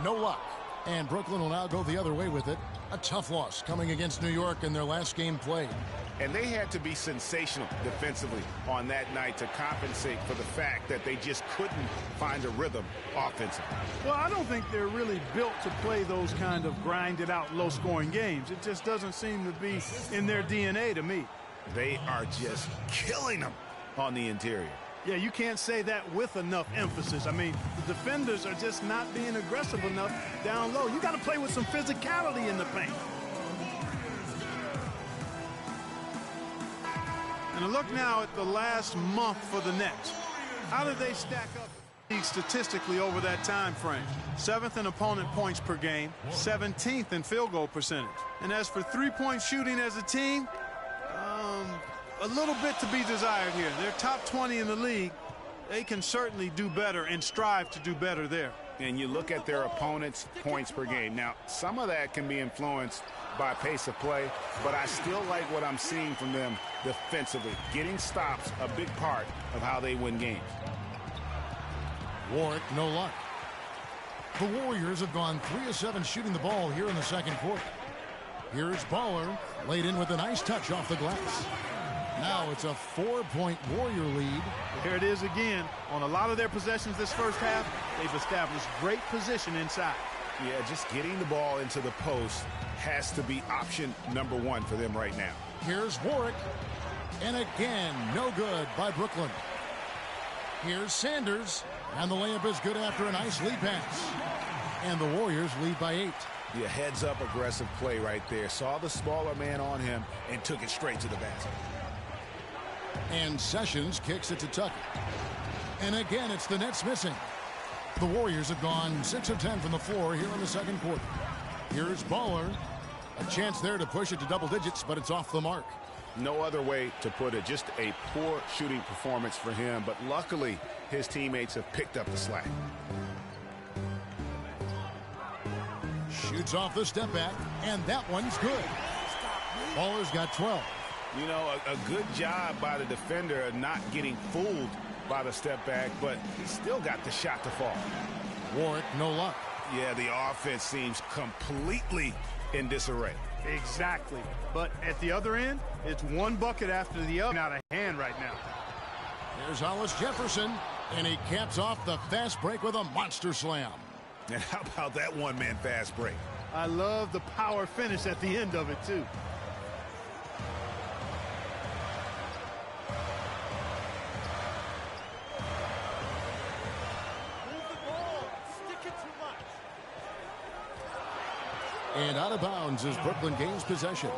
no luck. And Brooklyn will now go the other way with it. A tough loss coming against New York in their last game played. And they had to be sensational defensively on that night to compensate for the fact that they just couldn't find a rhythm offensively. Well, I don't think they're really built to play those kind of grinded-out, low-scoring games. It just doesn't seem to be in their DNA to me. They are just killing them on the interior. Yeah, you can't say that with enough emphasis. I mean, the defenders are just not being aggressive enough down low. You got to play with some physicality in the paint. And a look now at the last month for the Nets. How did they stack up statistically over that time frame? 7th in opponent points per game, 17th in field goal percentage. And as for three-point shooting as a team, a little bit to be desired here. They're top 20 in the league. They can certainly do better and strive to do better there. And you look at their opponents' points per game. Now, some of that can be influenced by pace of play, but I still like what I'm seeing from them defensively. Getting stops, a big part of how they win games. Warwick, no luck. The Warriors have gone 3 of 7 shooting the ball here in the second quarter. Here's Baller, laid in with a nice touch off the glass. Now it's a 4-point Warrior lead. Here it is again. On a lot of their possessions this first half, they've established great position inside. Yeah, just getting the ball into the post has to be option number 1 for them right now. Here's Warwick. And again, no good by Brooklyn. Here's Sanders. And the layup is good after a nice lead pass. And the Warriors lead by 8. Yeah, heads-up aggressive play right there. Saw the smaller man on him and took it straight to the basket. And Sessions kicks it to Tucker. And again, it's the Nets missing. The Warriors have gone 6 of 10 from the floor here in the second quarter. Here's Baller. A chance there to push it to double digits, but it's off the mark. No other way to put it. Just a poor shooting performance for him, but luckily his teammates have picked up the slack. Shoots off the step back, and that one's good. Baller's got 12. You know, a good job by the defender of not getting fooled by the step back, but he still got the shot to fall. Warwick, no luck. Yeah, the offense seems completely in disarray. Exactly. But at the other end, it's one bucket after the other. Out of hand right now. Here's Hollis Jefferson, and he caps off the fast break with a monster slam. And how about that one-man fast break? I love the power finish at the end of it, too. And out of bounds as Brooklyn gains possession.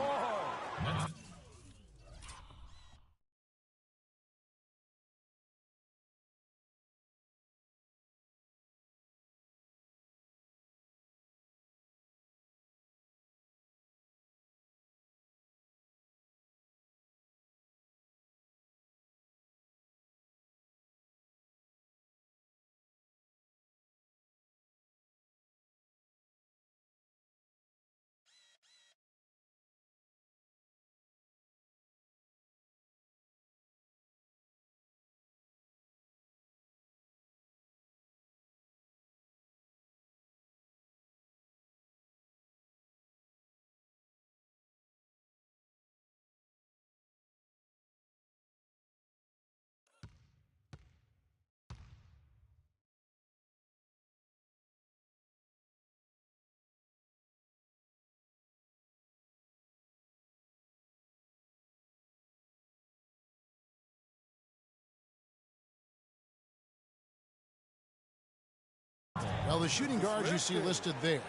Well, the shooting guards you see listed there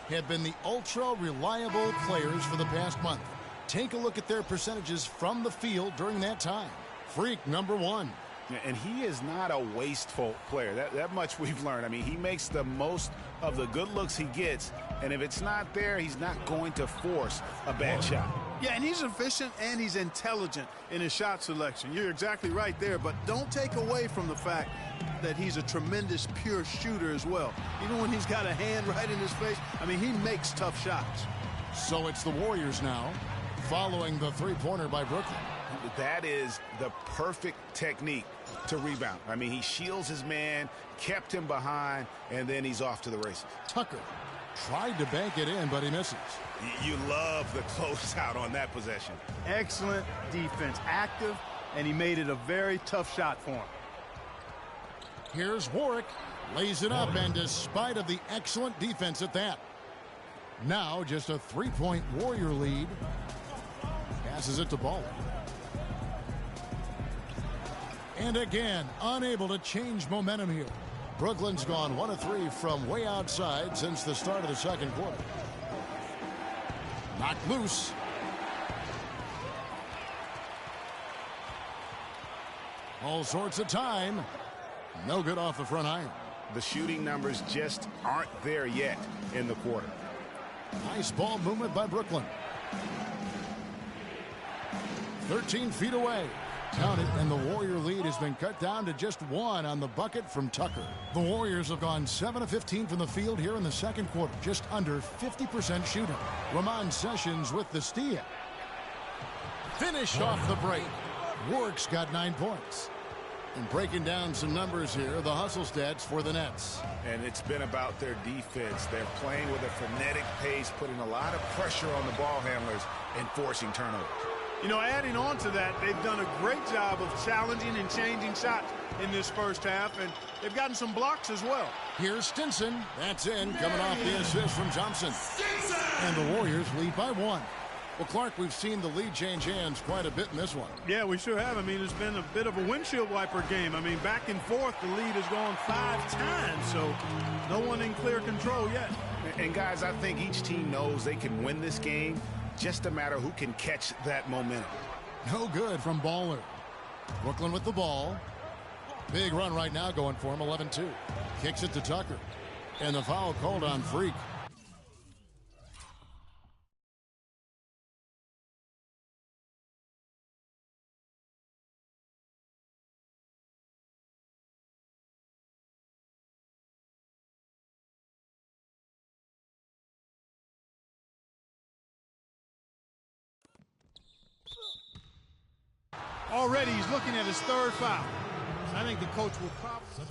have been the ultra-reliable players for the past month. Take a look at their percentages from the field during that time. Freak number 1. And he is not a wasteful player. That much we've learned. I mean, he makes the most of the good looks he gets, and if it's not there, he's not going to force a bad shot. Yeah, and he's efficient and he's intelligent in his shot selection. You're exactly right there, but don't take away from the fact that he's a tremendous pure shooter as well. Even when he's got a hand right in his face, I mean, he makes tough shots. So it's the Warriors now, following the three-pointer by Brooklyn. That is the perfect technique to rebound. I mean, he shields his man, kept him behind, and then he's off to the races. Tucker tried to bank it in, but he misses. You love the closeout on that possession. Excellent defense, active, and he made it a very tough shot for him. Here's Warwick, lays it up, and despite of the excellent defense at that, now just a 3-point Warrior lead. Passes it to Ball. And again, unable to change momentum here. Brooklyn's gone 1 of 3 from way outside since the start of the second quarter. Knocked loose. All sorts of time. No good off the front iron. The shooting numbers just aren't there yet in the quarter. Nice ball movement by Brooklyn. 13 feet away. Count it, and the Warrior lead has been cut down to just 1 on the bucket from Tucker. The Warriors have gone 7 of 15 from the field here in the second quarter, just under 50% shooting. Ramon Sessions with the steal. Finished off the break. Warwick's got 9 points. And breaking down some numbers here, the hustle stats for the Nets. And it's been about their defense. They're playing with a frenetic pace, putting a lot of pressure on the ball handlers and forcing turnovers. You know, adding on to that, they've done a great job of challenging and changing shots in this first half, and they've gotten some blocks as well. Here's Stinson. That's in, coming off the assist from Johnson. And the Warriors lead by 1. Well, Clark, we've seen the lead change hands quite a bit in this one. Yeah, we sure have. I mean, it's been a bit of a windshield wiper game. I mean, back and forth, the lead has gone 5 times, so no one in clear control yet. And guys, I think each team knows they can win this game. Just a matter who can catch that momentum. No good from Baller. Brooklyn with the ball. Big run right now going for him, 11-2. Kicks it to Tucker. And the foul called on Freak. Already he's looking at his 3rd foul. I think the coach will probably...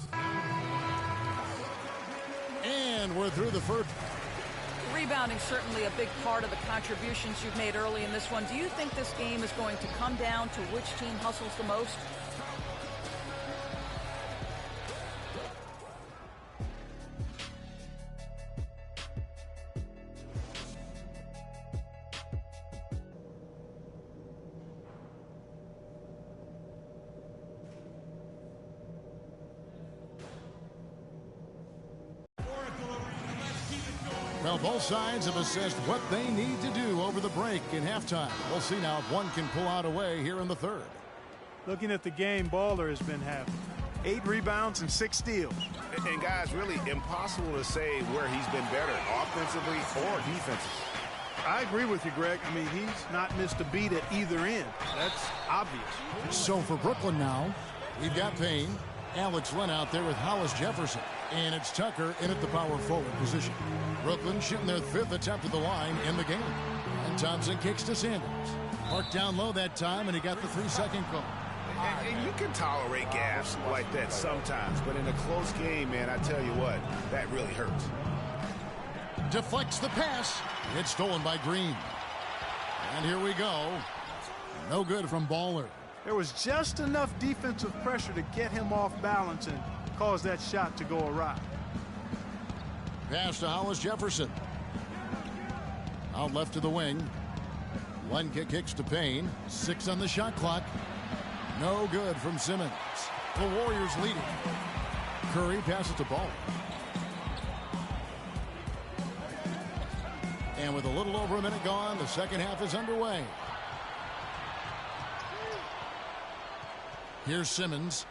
And we're through the first. Rebounding certainly a big part of the contributions you've made early in this one. Do you think this game is going to come down to which team hustles the most? Well, both sides have assessed what they need to do over the break in halftime. We'll see now if one can pull out a way here in the third. Looking at the game Baller has been having. 8 rebounds and 6 steals. And guys, really impossible to say where he's been better, offensively or defensively. I agree with you, Greg. I mean, he's not missed a beat at either end. That's obvious. So for Brooklyn now, we've got Payne, Alex Len out there with Hollis Jefferson. And it's Tucker in at the power forward position. Brooklyn shooting their 5th attempt at the line in the game. And Thompson kicks to Sanders. Marked down low that time, and he got the 3-second call. And you can tolerate gaffes like that sometimes, but in a close game, man, I tell you what, that really hurts. Deflects the pass. It's stolen by Green. And here we go. No good from Baller. There was just enough defensive pressure to get him off balance and cause that shot to go awry. Pass to Hollis Jefferson. Out left to the wing. One kick kicks to Payne. 6 on the shot clock. No good from Simmons. The Warriors leading. Curry passes to Ball. And with a little over a minute gone, the second half is underway. Here's Simmons.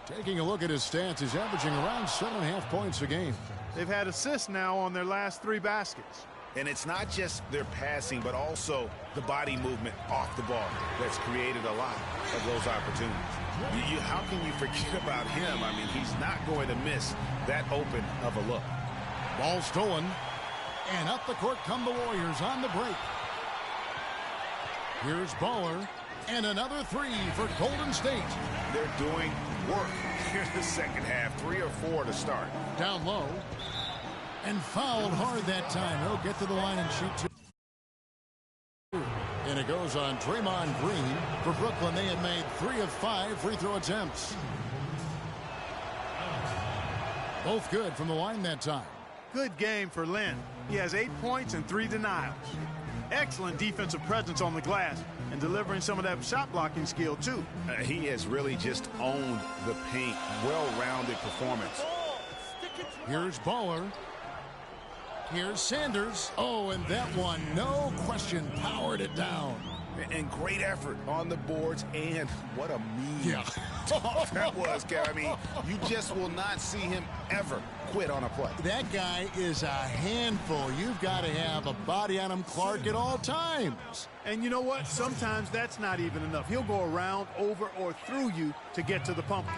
Taking a look at his stats, he's averaging around 7.5 points a game. They've had assists now on their last 3 baskets. And it's not just their passing, but also the body movement off the ball that's created a lot of those opportunities. How can you forget about him? I mean, he's not going to miss that open of a look. Ball stolen. And up the court come the Warriors on the break. Here's Baller. And another three for Golden State. They're doing work here in the second half. 3 or 4 to start. Down low. And fouled hard that time. He'll get to the line and shoot two. And it goes on Draymond Green. For Brooklyn, they had made 3 of 5 free throw attempts. Both good from the line that time. Good game for Len. He has 8 points and 3 denials. Excellent defensive presence on the glass and delivering some of that shot blocking skill too. He has really just owned the paint. Well-rounded performance. Here's Baller. Here's Sanders. Oh, and that one, no question, powered it down. And great effort on the boards, and what a mean that was, Kev. I mean, you just will not see him ever quit on a play. That guy is a handful. You've got to have a body on him, Clark, at all times. And you know what? Sometimes that's not even enough. He'll go around, over, or through you to get to the pumpkin.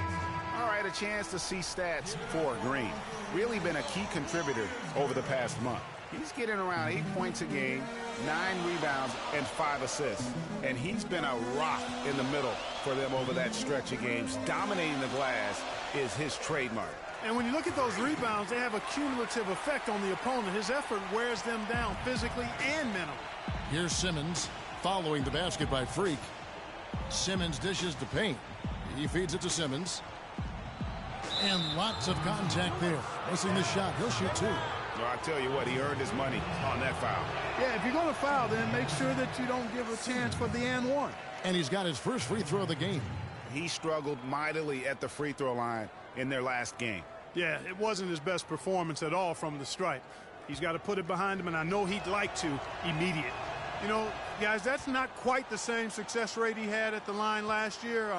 All right, a chance to see stats for Green. Really been a key contributor over the past month. He's getting around 8 points a game, 9 rebounds, and 5 assists. And he's been a rock in the middle for them over that stretch of games. Dominating the glass is his trademark. And when you look at those rebounds, they have a cumulative effect on the opponent. His effort wears them down physically and mentally. Here's Simmons following the basket by Freak. Simmons dishes to paint. He feeds it to Simmons. And lots of contact there. Missing the shot. He'll shoot 2. Well, I tell you what, he earned his money on that foul. Yeah, if you're going to foul, then make sure that you don't give a chance for the and one. And he's got his first free throw of the game. He struggled mightily at the free throw line in their last game. Yeah, it wasn't his best performance at all from the stripe. He's got to put it behind him, and I know he'd like to immediate. You know, guys, that's not quite the same success rate he had at the line last year,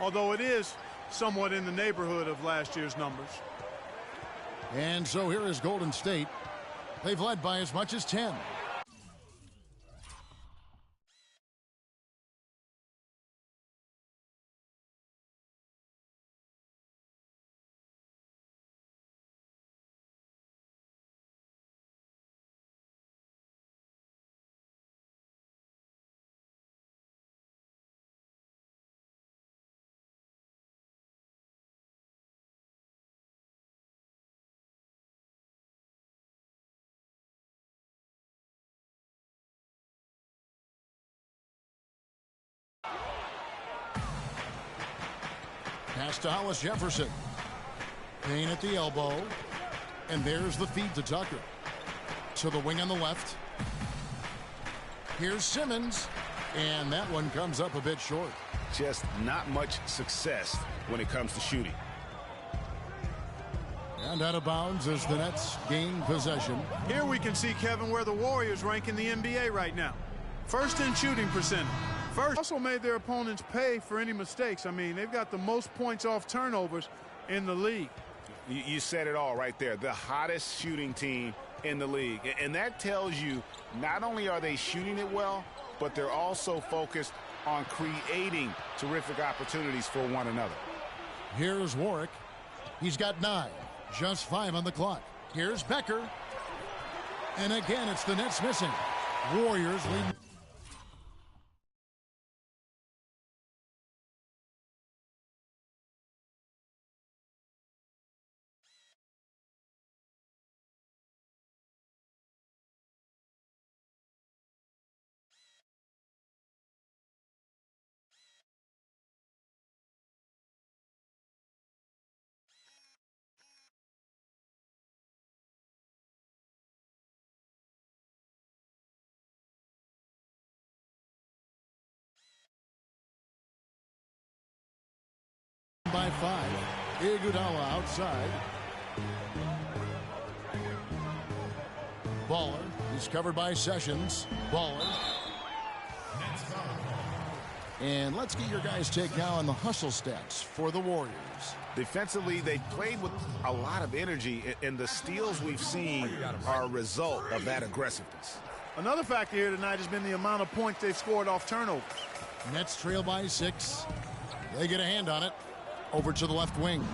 although it is somewhat in the neighborhood of last year's numbers. And so here is Golden State. They've led by as much as 10. Pass to Hollis Jefferson. Payne at the elbow. And there's the feed to Tucker. To the wing on the left. Here's Simmons. And that one comes up a bit short. Just not much success when it comes to shooting. And out of bounds as the Nets gain possession. Here we can see, Kevin, where the Warriors rank in the NBA right now. First in shooting percentage. First, also made their opponents pay for any mistakes. I mean, they've got the most points off turnovers in the league. You said it all right there. The hottest shooting team in the league. And that tells you not only are they shooting it well, but they're also focused on creating terrific opportunities for one another. Here's Warwick. He's got 9. Just 5 on the clock. Here's Becker. And again, it's the Nets missing. Warriors lead. By 5. Iguodala outside. Baller. He's covered by Sessions. Baller. And let's get your guys' take now on the hustle stats for the Warriors. Defensively, they played with a lot of energy, and the steals we've seen are a result of that aggressiveness. Another factor here tonight has been the amount of points they've scored off turnovers. Nets trail by 6. They get a hand on it. Over to the left wing.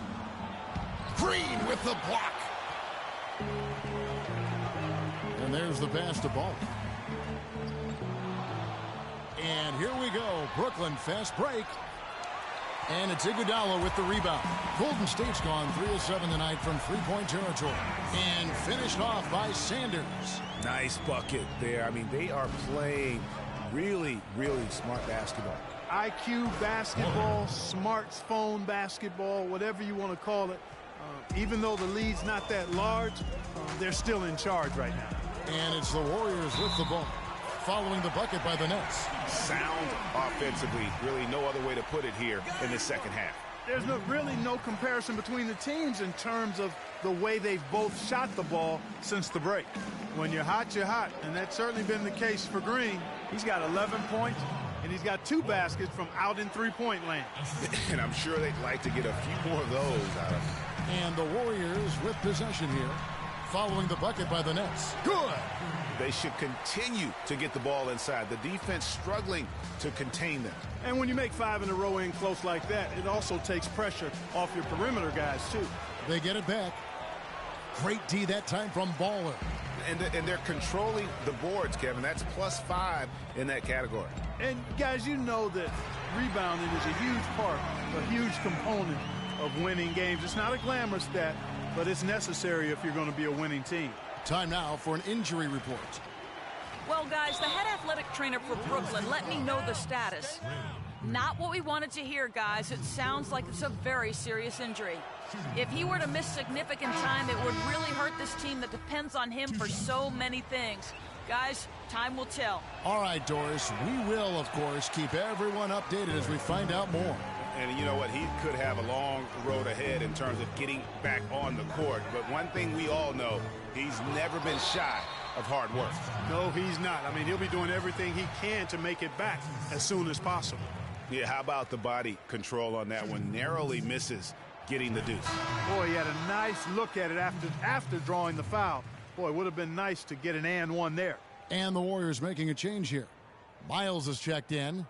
Green with the block. And there's the pass to Ball. And here we go. Brooklyn fast break. And it's Iguodala with the rebound. Golden State's gone 3 of 7 tonight from three-point territory. And finished off by Sanders. Nice bucket there. I mean, they are playing really, really smart basketball. IQ basketball, smartphone basketball, whatever you want to call it. Even though the lead's not that large, they're still in charge right now. And it's the Warriors with the ball, following the bucket by the Nets. Sound offensively, really no other way to put it here in the second half. There's really no comparison between the teams in terms of the way they've both shot the ball since the break. When you're hot, and that's certainly been the case for Green. He's got 11 points, and he's got 2 baskets from out in three-point land. And I'm sure they'd like to get a few more of those out of him. And the Warriors with possession here, following the bucket by the Nets. Good! They should continue to get the ball inside. The defense struggling to contain them. And when you make 5 in a row in close like that, it also takes pressure off your perimeter guys, too. They get it back. Great D that time from Baller. And they're controlling the boards, Kevin. That's +5 in that category. And, guys, you know that rebounding is a huge part, a huge component of winning games. It's not a glamour stat, but it's necessary if you're going to be a winning team. Time now for an injury report. Well, guys, the head athletic trainer for Brooklyn let me know the status. Not what we wanted to hear, guys. It sounds like it's a very serious injury. If he were to miss significant time, it would really hurt this team that depends on him for so many things. Guys, time will tell. All right, Doris, we will, of course, keep everyone updated as we find out more. And you know what? He could have a long road ahead in terms of getting back on the court. But one thing we all know, he's never been shy of hard work. No, he's not. I mean, he'll be doing everything he can to make it back as soon as possible. Yeah, how about the body control on that one? Narrowly misses getting the deuce. Boy, he had a nice look at it after drawing the foul. Boy, it would have been nice to get an and one there. And the Warriors making a change here. Miles is checked in.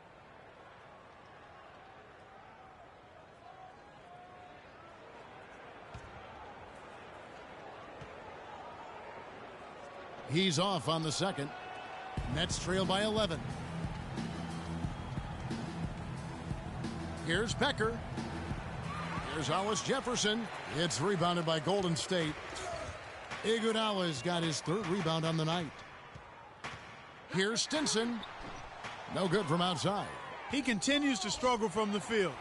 He's off on the second. Nets trail by 11. Here's Becker. Here's Hollis Jefferson. It's rebounded by Golden State. Iguodala's got his 3rd rebound on the night. Here's Stinson. No good from outside. He continues to struggle from the field.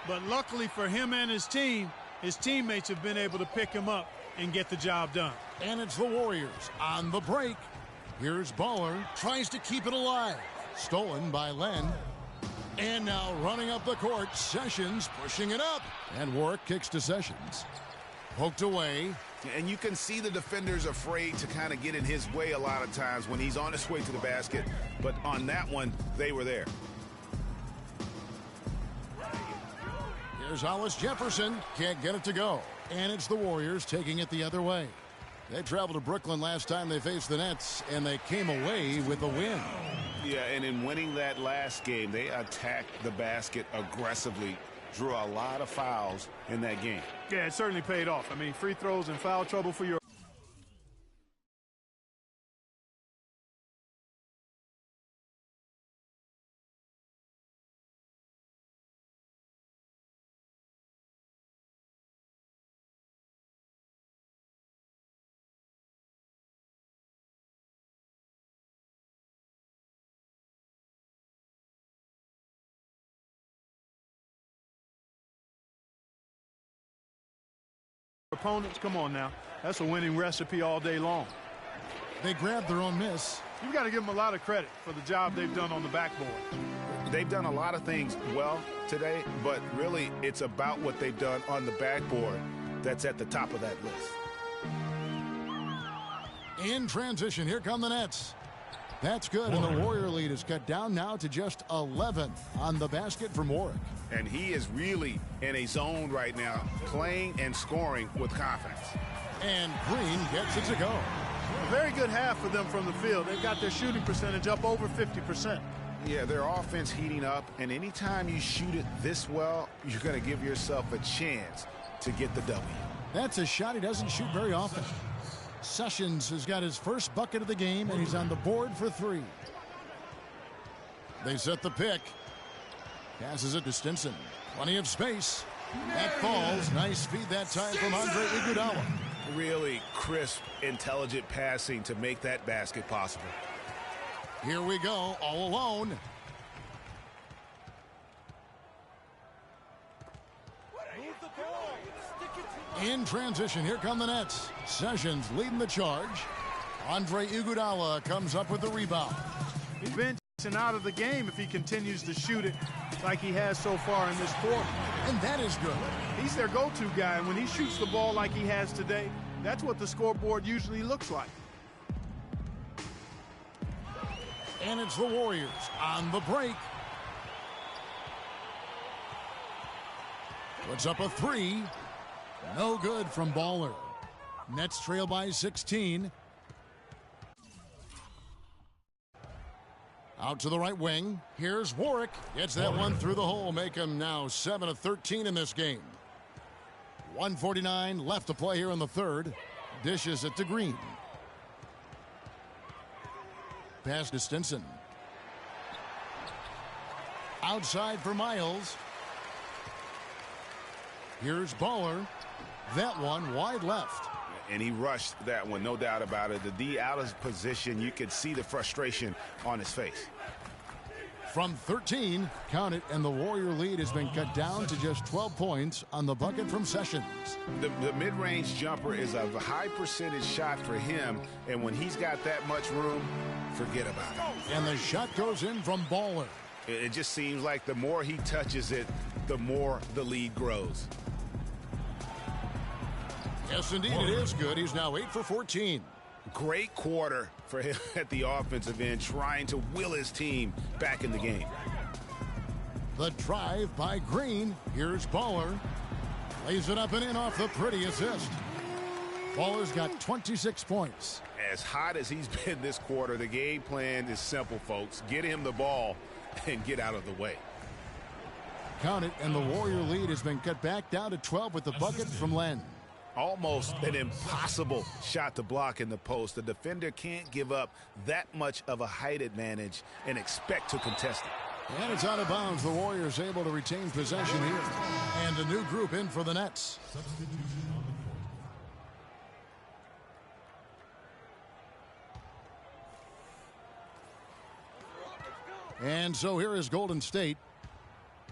But luckily for him and his team, his teammates have been able to pick him up and get the job done. And it's the Warriors on the break. Here's Baller. Tries to keep it alive. Stolen by Len. And now running up the court, Sessions pushing it up. And Warwick kicks to Sessions. Poked away. And you can see the defenders afraid to kind of get in his way a lot of times when he's on his way to the basket. But on that one, they were there. Here's Hollis Jefferson. Can't get it to go. And it's the Warriors taking it the other way. They traveled to Brooklyn last time they faced the Nets, and they came away with a win. Yeah, and in winning that last game, they attacked the basket aggressively, drew a lot of fouls in that game. Yeah, it certainly paid off. I mean, free throws and foul trouble for your opponents. Come on now. That's a winning recipe all day long. They grabbed their own miss. You've got to give them a lot of credit for the job they've done on the backboard. They've done a lot of things well today, but really it's about what they've done on the backboard that's at the top of that list. In transition, here come the Nets. That's good, and the Warrior lead is cut down now to just 11 on the basket from Warwick. And he is really in a zone right now, playing and scoring with confidence. And Green gets it to go. A very good half for them from the field. They've got their shooting percentage up over 50%. Yeah, their offense heating up, and anytime you shoot it this well, you're going to give yourself a chance to get the W. That's a shot he doesn't shoot very often. Sessions has got his first bucket of the game, and he's on the board for 3. They set the pick. Passes it to Stinson. Plenty of space. That falls. Nice feed that time from Andre Iguodala. Really crisp, intelligent passing to make that basket possible. Here we go, all alone. In transition, here come the Nets. Sessions leading the charge. Andre Iguodala comes up with the rebound. He's been out of the game if he continues to shoot it like he has so far in this quarter. And that is good. He's their go-to guy, and when he shoots the ball like he has today, that's what the scoreboard usually looks like. And it's the Warriors on the break. Puts up a three. No good from Baller. Nets trail by 16. Out to the right wing. Here's Warwick. Gets that one through the hole. Make him now 7 of 13 in this game. 1:49 left to play here in the third. Dishes it to Green. Pass to Stinson. Outside for Miles. Here's Baller. That one wide left. And he rushed that one, no doubt about it. The D out of position, you could see the frustration on his face. From 13, count it, and the Warrior lead has been cut down to just 12 points on the bucket from Sessions. The mid-range jumper is a high percentage shot for him, and when he's got that much room, forget about it. And the shot goes in from Baller. It just seems like the more he touches it, the more the lead grows. Yes, indeed, it is good. He's now 8 for 14. Great quarter for him at the offensive end, trying to will his team back in the game. The drive by Green. Here's Baller. Lays it up and in off the pretty assist. Baller's got 26 points. As hot as he's been this quarter, the game plan is simple, folks. Get him the ball and get out of the way. Count it, and the Warrior lead has been cut back down to 12 with the bucket from Len. Almost an impossible shot to block in the post. The defender can't give up that much of a height advantage and expect to contest it. And it's out of bounds. The Warriors able to retain possession here. And a new group in for the Nets. And so here is Golden State.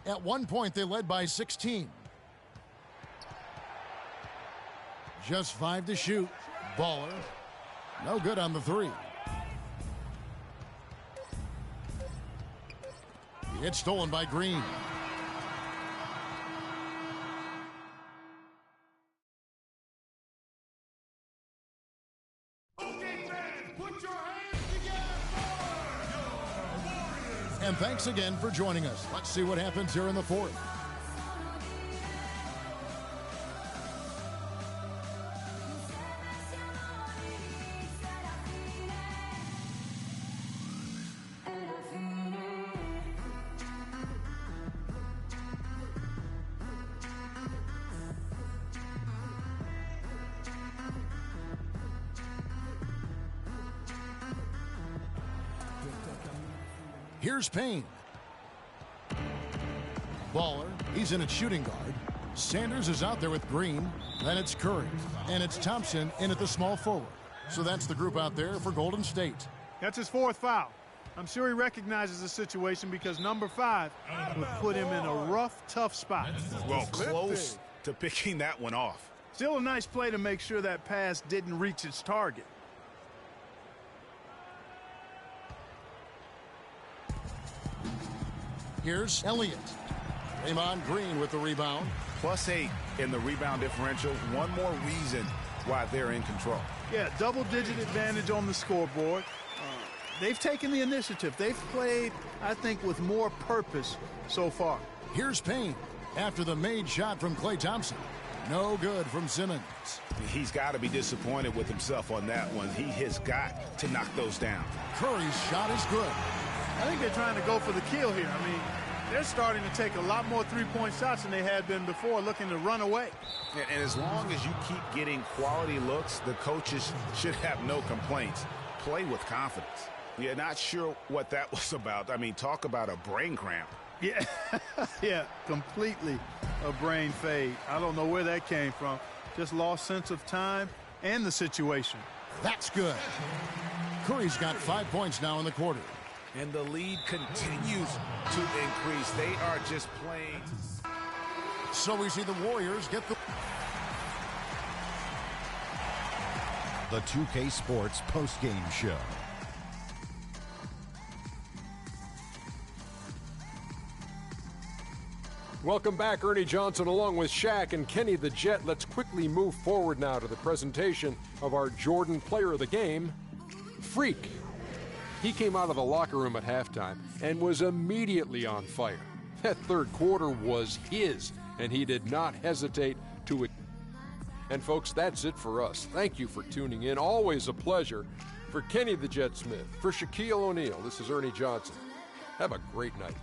At one point, they led by 16. Just 5 to shoot. Baller. No good on the three. It's stolen by Green. And thanks again for joining us. Let's see what happens here in the fourth. Here's Payne. Baller, he's in at shooting guard. Sanders is out there with Green. Then it's Curry. And it's Thompson in at the small forward. So that's the group out there for Golden State. That's his fourth foul. I'm sure he recognizes the situation because number 5 would put him in a rough, tough spot. Well, close to picking that one off. Still a nice play to make sure that pass didn't reach its target. Here's Elliott. Draymond Green with the rebound. +8 in the rebound differential. One more reason why they're in control. Yeah, double-digit advantage on the scoreboard. They've taken the initiative. They've played, I think, with more purpose so far. Here's Payne after the made shot from Klay Thompson. No good from Simmons. He's got to be disappointed with himself on that one. He has got to knock those down. Curry's shot is good. I think they're trying to go for the kill here. I mean, they're starting to take a lot more three-point shots than they had been before, looking to run away. And as long as you keep getting quality looks, the coaches should have no complaints. Play with confidence. Yeah, not sure what that was about. I mean, talk about a brain cramp. Yeah, yeah, completely a brain fade. I don't know where that came from. Just lost sense of time and the situation. That's good. Curry's got 5 points now in the quarter. And the lead continues to increase. They are just playing. So we see the Warriors get the 2K Sports postgame show. Welcome back, Ernie Johnson along with Shaq and Kenny the Jet. Let's quickly move forward now to the presentation of our Jordan Player of the Game, Freak. He came out of the locker room at halftime and was immediately on fire. That third quarter was his, and he did not hesitate to. And folks, that's it for us. Thank you for tuning in. Always a pleasure. For Kenny the Jet Smith, for Shaquille O'Neal, this is Ernie Johnson. Have a great night.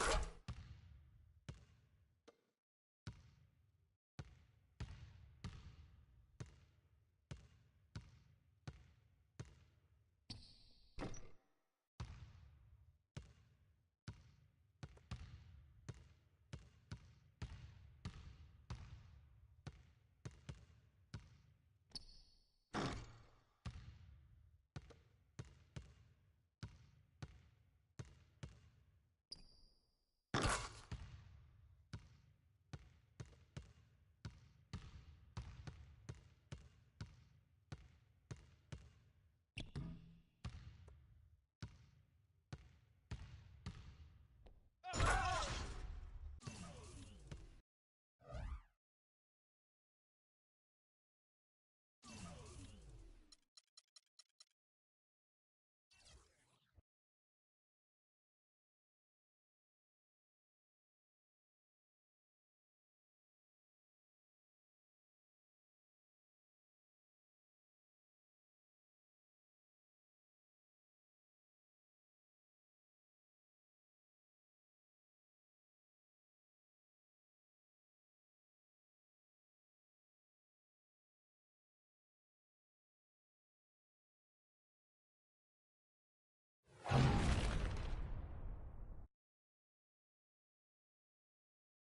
Network.